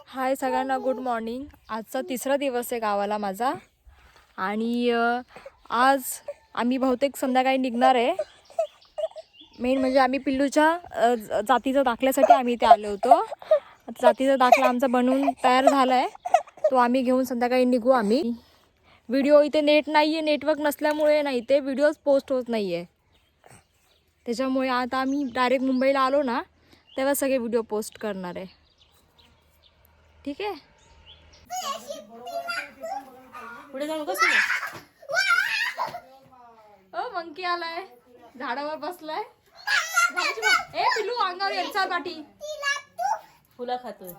हाय सगळ्यांना, good morning. आजचा तिसरा दिवस आहे गावाला माझा आणि आज आम्ही बहुतेक संध्याकाळी निघणार आहे। मेन म्हणजे आम्ही पिल्लूच्या जातीचा दाखल्यासाठी आम्ही इथे आलो होतो। जातीचा दाखला आमचा बनवून तयार झाला आहे, तो आम्ही घेऊन संध्याकाळी निघू आम्ही। व्हिडिओ इथे नेट नाही आहे, नेटवर्क नसल्यामुळे नाही ते व्हिडिओज पोस्ट होत नाही आहे, त्याच्यामुळे आता आम्ही डायरेक्ट मुंबईला आलो ना तेव्हा सगळे व्हिडिओ पोस्ट करणार आहे। ठीक आहे, पुढे जाऊ कसं? ओ मंकी आलाय, झाडावर बसलाय। ए पिल्लू अंगावर यांचा पाठी फुला खातोय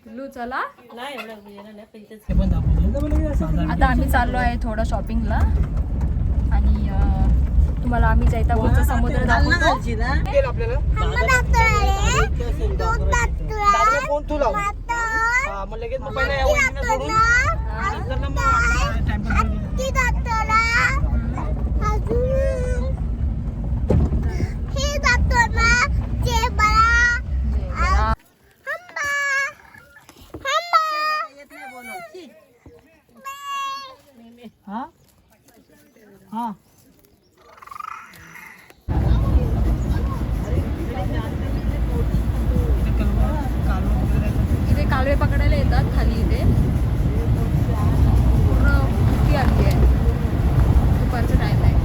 पिल्लू। चला आता आम्ही चाललो आहे थोडं शॉपिंगला आणि तुम्हाला आम्ही जैतापूरचा समुद्र दाखवतो। इथे कालवे पकडायला येतात खाली, इथे पूर्ण भरती आली आहे। दुपारचा टाइम आहे,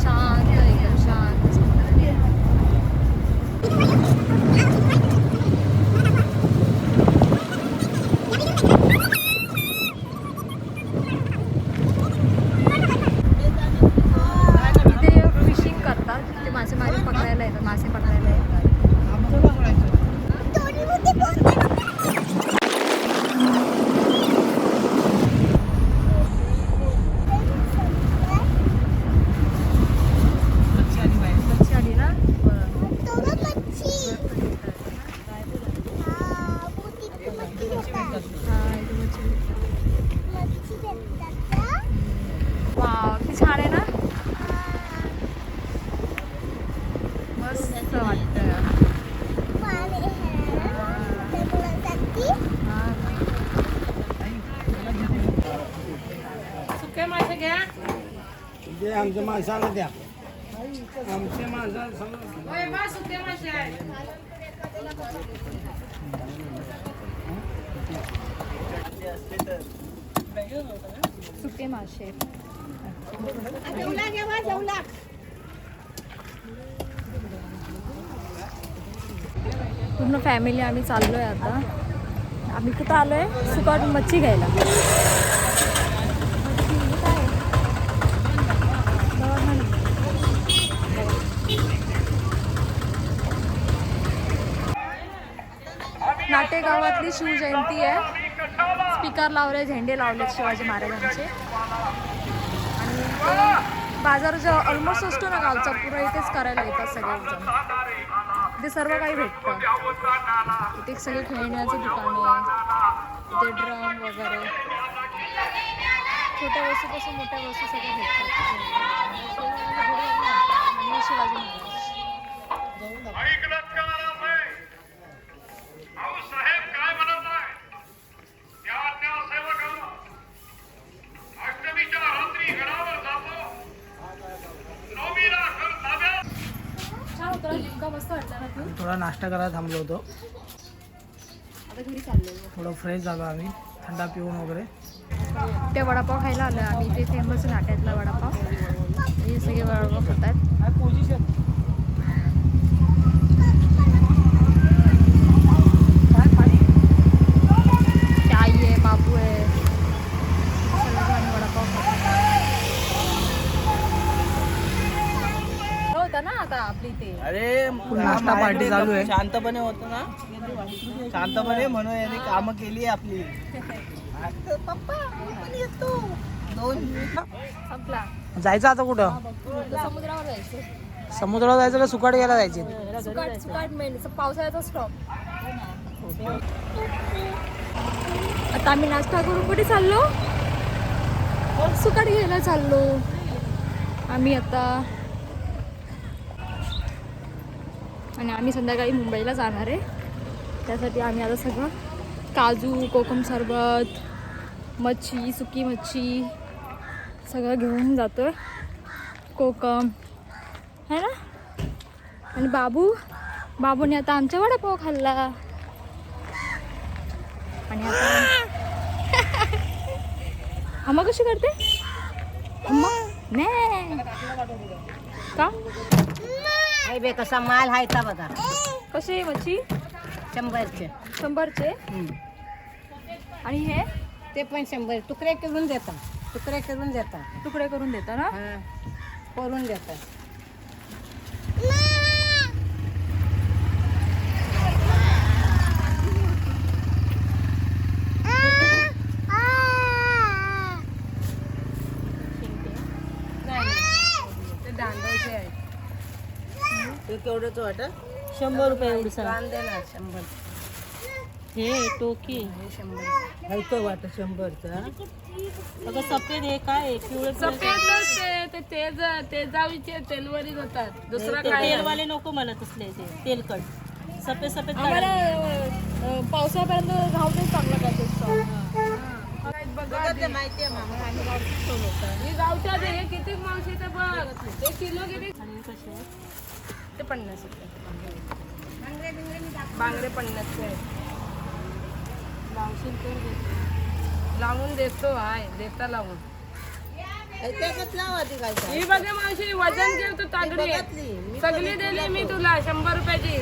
शांत एकदम शांत समुद्र आहे। इथे फिशिंग करतात, इथे मासेमारी पकडायला येतात, मासे पकडायला येतात। छान आहे ना, मस्त वाटतं। सुके मासे घ्या, आमच्या माणसाला द्या, आमच्या माणसाला सुके मासे आहे। सुके मासे पूर्ण फॅमिली आम्ही चाललोय। आता आम्ही कुठं आलोय? सुकट मच्छी घ्यायला। नाटे गावातली शिवजयंती आहे, स्पीकर लावले, झेंडे लावले शिवाजी महाराजांचे आणि बाजाराचा ऑलमोस्ट असतो ना गावचा पुरा इथेच करायला येतात सगळेजण। इथे सर्व काही भेटतं, इथे सगळे खेळण्याचं दुकान आहे, इथे ड्रम वगैरे छोट्या वस्तूपासून मोठ्या वस्तू सगळ्या भेटतात। शिवाजी महाराज थोडा नाश्ता करायला थांबलो होतो, आता घरी चाललो, थोडं फ्रेश झालो आम्ही, थंडा पिऊन वगैरे। ते वडापाव खायला आलो आम्ही, इथे फेमस नाट्यातला वडापाव। हे सगळे वडापाव खातात। आई आहे, बाबू आहे, सगळेजण वडापाव खातात। होता ना आता आपली ते अरे नाश्ता पार्टी चालू आहे, शांतपणे होतो ना, शांतपणे म्हणून याने कामं केली आपली। पप्पा येतो संपला। जायचं आता कुठं? समुद्रावर जायचं। समुद्रावर जायचं का सुकाट घ्यायला जायचे? सुकाट मेन पावसाळ्याचा स्टॉप। आता आम्ही नाश्ता करून कुठे चाललो? सुकाट घ्यायला चाललो आम्ही आता, आणि आम्ही संध्याकाळी मुंबईला जाणार आहे। त्यासाठी आम्ही आता सगळं काजू, कोकम सरबत, मच्छी, सुकी मच्छी सगळं घेऊन जातोय. कोकम है ना. आणि बाबूने आता आमचा वडापाव खाल्ला. आणि आता हम्मा कशी करते? हम्मा नाही का बे कसा माल आहे का बघा. कशी आहे मच्छी? 100चे. आणि हे ते पण 100 तुकडे करून देता. तुकडे करून देता ना. करून देता. ते दांडायचे आहे. ते केवढंच वाटत? 100 रुपये एवढी कांदे ना 100. हे टोकी हे 100. हलकं वाटत 100चा. अगं सफेद हे काय पिवळे ते जावीचे तेलवरीच होतात. दुसरा ते काय तेलवाले नको मला तसले ते तेलकट सफेद सफेद आम्हाला पावसाळ्यापर्यंत राहू दे चांगलं काय ते बघा माहिती आहे मामा. मी गावच्या हे किती मावशी ते बघ. ते किलो किती? ते 50 रुपये. बांगडे 50 चे. लावून देतो आहे. देता लावून ही बघा मावशी वजन ठेवतो तागडी सगळी दिली मी तुला 100 रुपयाची.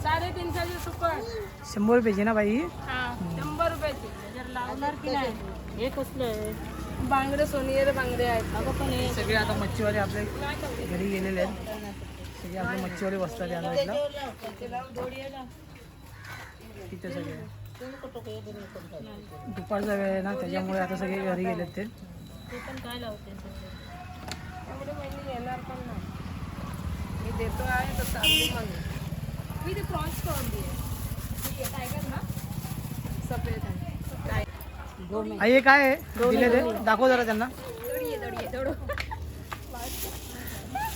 350ची सुकट 100 रुपयाची ना बाई. 100 रुपयाची. लावणार की नाही. हे कसलं आहे बांगडे सोनेरी बांगडे आहेत. अगं पण हे सगळे आता मच्छीवाले आपल्या घरी गेलेले आहेत. सगळे आपले मच्छीवाले बसतात या साईडला. तिथे सगळे दुपारचा वेळ आहे ना त्याच्यामुळे आता सगळे घरी गेलेत ते. पण काय लावते एवढे महिने येणार पण नाही. मी देतो आहे तर चालली मग मी ते प्रॉन्स करून टायगर ना सफेद आहे. आई हे काय आहे दिले ते दाखव जरा त्यांना.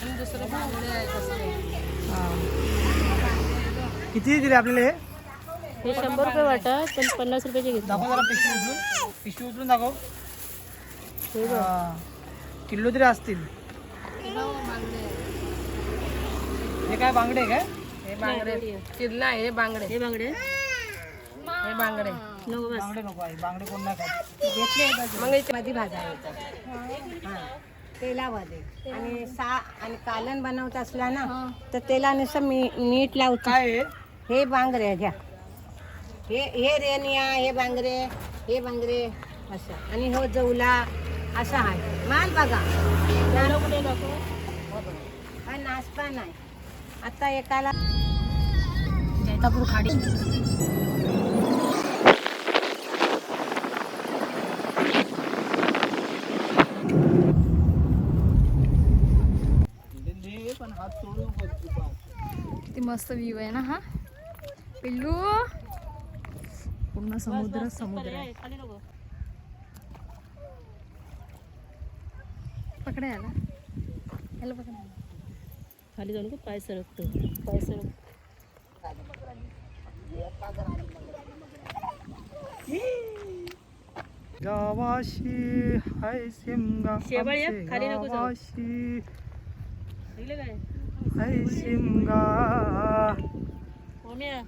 आणि दुसरे बांगडे आहे कसले. किती दिले आपल्याला हे? हे 100 रुपये वाटत पण 50 रुपयाचे घेतले. दाखव जरा पिशवी उचलून दाखव. किलो तरी असतील. हे काय बांगडे आहे काय? हे बांगडे किल्ला आहे. हे बांगडे हे बांगडे हे बांगडे नको बस बांगडे नको आहे. बांगडे कोण नाही खात. घेतले मग याच्या मध्ये भाजायचं तेलामध्ये आणि कालन बनवत असला ना तर तेलाने मीठ लावतो. काय आहे? हे बांगरे घ्या. हे रेनिया हे बांगरे असं आणि हो जवला असा आहे माल बघा. हा नाश्ता नाही. आता एकाला जैतापूर खाडी पण हात सोडून किती मस्त व्ह्यू आहे ना हा. पिल्लू पूर्ण समुद्र आहे. पकडा याला पकडा. खाली जाऊन का पाय सरकतो पाय सरक. गावाशी हाय सिमगा शेवाळ ये, आमचे खाली नको जाऊ. गावाशी ऐकलं काय हाय सिमगा. ओम्या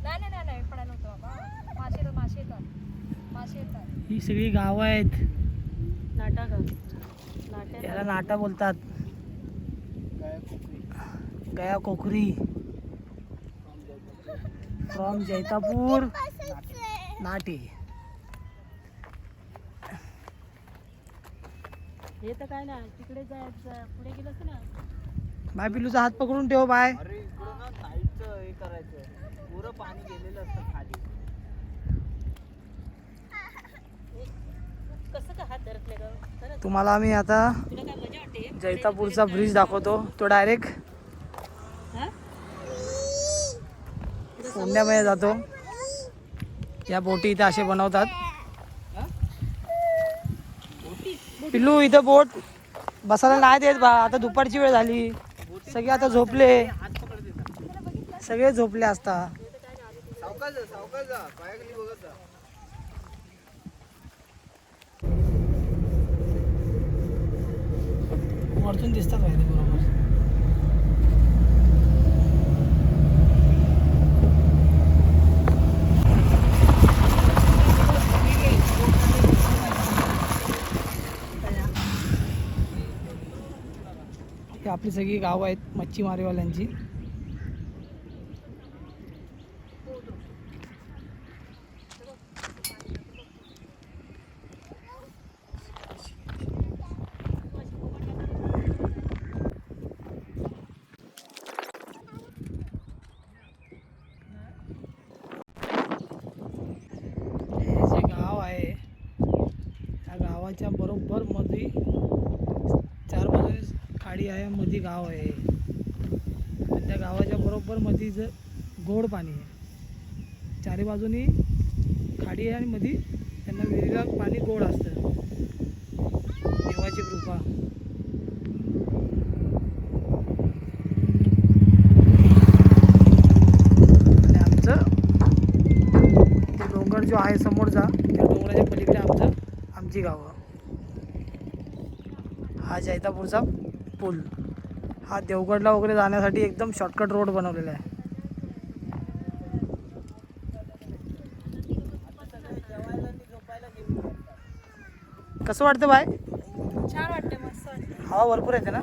नाही पडायला होतं बाबा. मासे येतात. ही सगळी गावं आहेत. नाटा का नाट्या याला नाटा बोलतात. गया कोकरी फ्रॉम जैतापूर नाटे. हे तर काय ना तिकडे जायचं पुढे गेलं ना. बाय पिल्लूचा हात पकडून ठेव बाय. अरे इकडून ना साईडचं हे करायचं. पुरं पाणी गेलेलं असतं खाली. कसं का हात धरतले ग खरंच तुम्हाला आम्ही आता तुला काय मजा वाटते. जैतापूरचा ब्रिज दाखवतो. तो डायरेक्ट हा कोंड्यामध्ये जातो. या बोटी इथे असे बनवतात. पिल्लू इथं बोट बसायला नाही देत बा. आता दुपारची वेळ झाली. सगळे आता झोपले. सगळे झोपले असता. वरतून दिसतात माहिती बरोबर. ही आपली सगळी गावं आहेत मच्छीमारीवाल्यांची. हे जे गाव आहे त्या गावाच्या बरोबर मध्ये 4 बाजूने खाडी आहे, मध्ये गाव आहे. आणि त्या गावाच्या बरोबर मध्ये जर गोड पाणी आहे. 4 बाजूनी खाडी आहे आणि मध्ये त्यांना विहिरीला पाणी गोड असतं. देवाची कृपा. आणि आमचं ते डोंगर जो आहे समोरचा, त्या डोंगराच्या पलीकडे आमची गावं. हा जैतापूरचा पूल, हा देवगडला वगैरे जाण्यासाठी एकदम शॉर्टकट रोड बनवलेला आहे. कसं वाटतं बाय? छान वाटते, मस्त वाटते. हवा भरपूर येते ना.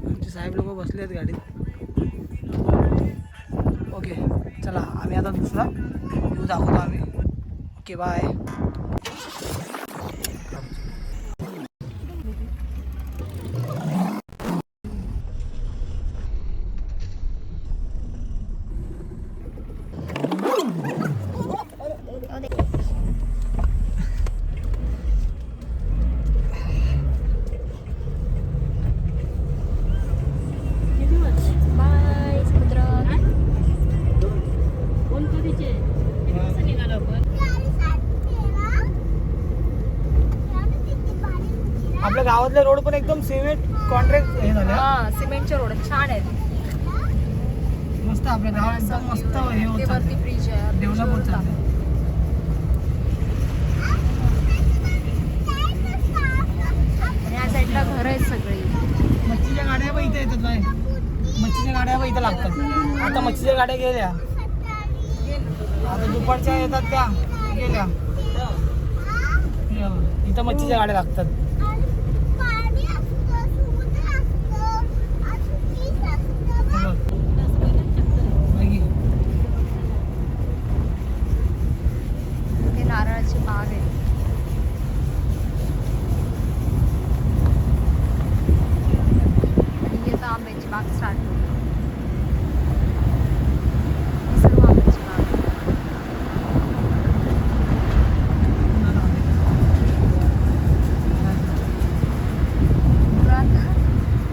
आमचे साहेब लोक बसले आहेत गाडीत. ओके चला, आम्ही आता दुसरा व्ह्यू दाखवतो आम्ही. Okay bye. बाय समुद्र. कोण कधीचे किती वाजता निघालो आपण? आपल्या गावातले रोड पण एकदम सिमेंट कॉन्ट्रॅक्ट हे झाले. हा, सिमेंटचे रोड छान आहेत. मस्त आपल्या गावात एकदम मस्त हे होत ते वरती ब्रिज आहे, डेव्हलप होत चाललंय. आणि या साईडला घर आहेत सगळी. मच्छीच्या गाड्या पण इथे येतात बाय. मच्छीच्या गाड्या पण इथे लागतात. आता मच्छीच्या गाड्या गेल्या, आता दुपारच्या येतात त्या गेल्या. इथं मच्छीच्या गाड्या लागतात. हे बघ. बाकी हे नारळाची बाग आहे. आणि आता आंब्याची बाग स्टार्ट होती. ही सर्व आंब्याची बाग आहे. पुरात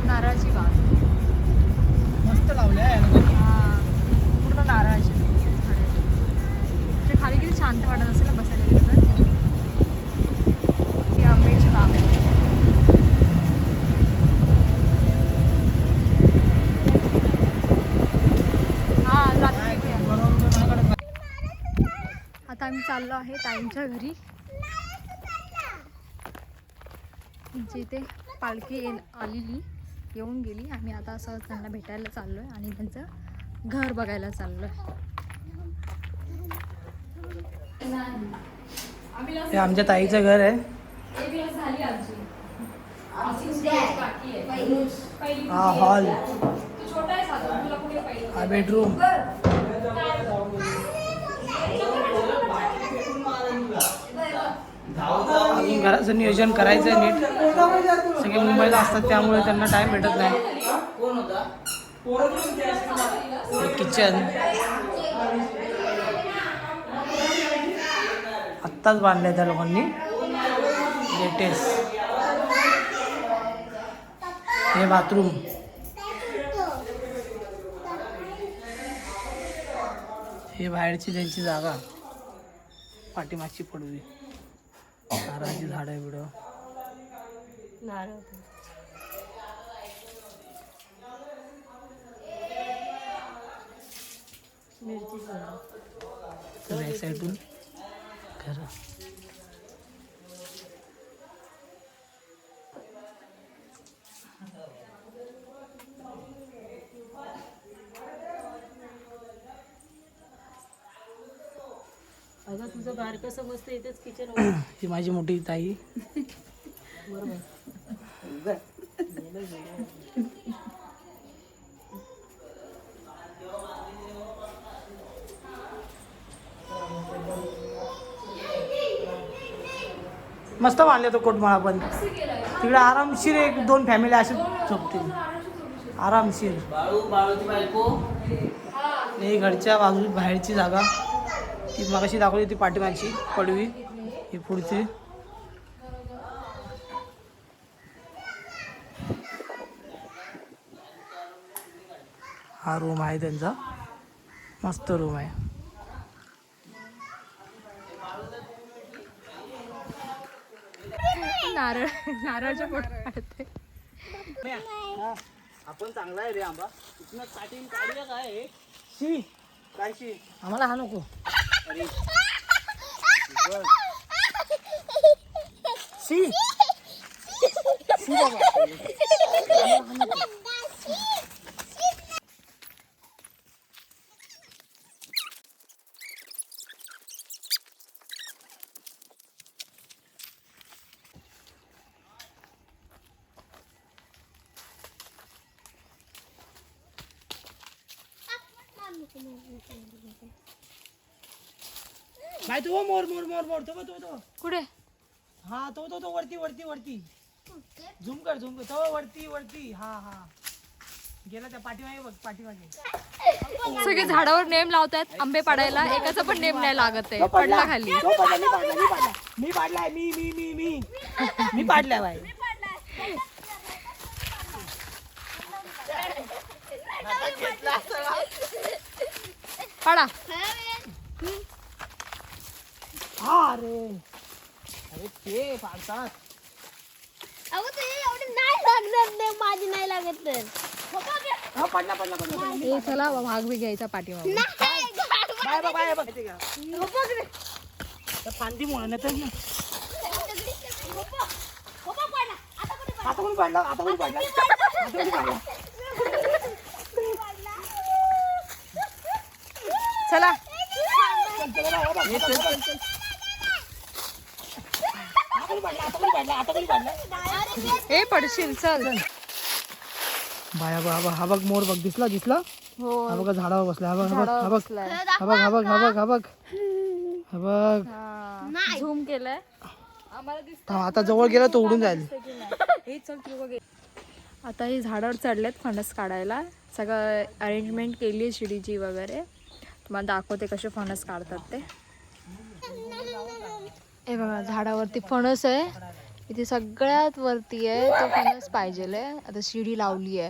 नारळाची बाग. मस्त लावल्या आहे या लोकांनी. हा, पूर्ण नारळाची झाडं. ते खाली किती शांत वाटत असेल ना बसायला गेलं तर. ही आंब्याची बाग आहे. हा, रात्री इथे आहे. बरोबर माझ्याकडे आता आम्ही चाललो आहे ताईंच्या घरी. जिथे पालखी येऊन गेली. आम्ही आता असं त्यांना भेटायला चाललोय आणि त्यांचं घर बघायला चाललोय. हे आमच्या ताईचं घर आहे. हा हॉल, हा बेडरूम. अजून घराचं नियोजन करायचं आहे नीट. सगळे मुंबईला असतात त्यामुळे त्यांना टाइम भेटत नाही. किचन आत्ताच बांधलंय त्या लोकांनी, लेटेस्ट. हे बाथरूम. हे बाहेरची त्यांची जागा, पाठीमागची पडवी. नारळाची झाड आहे बिडं. नारळ बॅक साईडून खरं अगं तुझं बारकं समजतं इथेच किचन ही माझी मोठी ताई. मस्त बांधले तो कोटमाळा पण तिकडे आरामशीर 1-2 फॅमिली असे झोपतील आरामशीर. ही घरच्या बाजू बाहेरची जागा ती मगाशी दाखवली ती पाठीमागची पडवी ही पुढची. हा रूम आहे त्यांचा मस्त रूम आहे. नारळाच्या फोटो काढते. आपण चांगला आहे रे आंबा इथनं स्टार्टिंग काढूया काय शी काय शी आम्हाला हा नको. शी शी बाबा काय तो मोर मोर मोर मोर तो कुठे? हा तो वरती वरती वरती झूम कर तो वरती वरती. हा हा गेला त्या पाठीमागे बघ पाठीमागे. सगळे झाडावर नेम लावतात आंबे पाडायला, एकाचा पण नेम नाही लागत आहे. पडला खाली. मी पाडलाय मी मी मी मी मी पाडलाय बाई. पाडा. हा अरे अरे ते पाडतात. माझी नाही लागत तर हा पडला पडला पडला. ए चला भाग बी घ्यायचा पाठीमागे. बाय बाय बाय बघ ते का त्या फांदी मुळे नाही तर आता कोणी पाडला आता कोणी पाडला चला ए पडशील चल. बाया बा हा बघ मोर बघ दिसला दिसला. हो हा बघा झाडावर बसला. हा बघ हा बघ हा बघ बसलाय. हा बघ हा बघ हा बघ हा बघ हा बघ. झूम केलंय आम्हाला दिसत. आता जवळ गेला तो उडून जाईल. हे चल तू बघ. आता हे झाडावर चढलेत फणस काढायला. सगळं अरेंजमेंट केली आहे शिडीची वगैरे. तुम्हाला दाखवते कसे फणस काढतात ते. हे बघा झाडावरती फणस आहे. इथे सगळ्यात वरती आहे तो फणस पाहिजे. आता शिडी लावली आहे.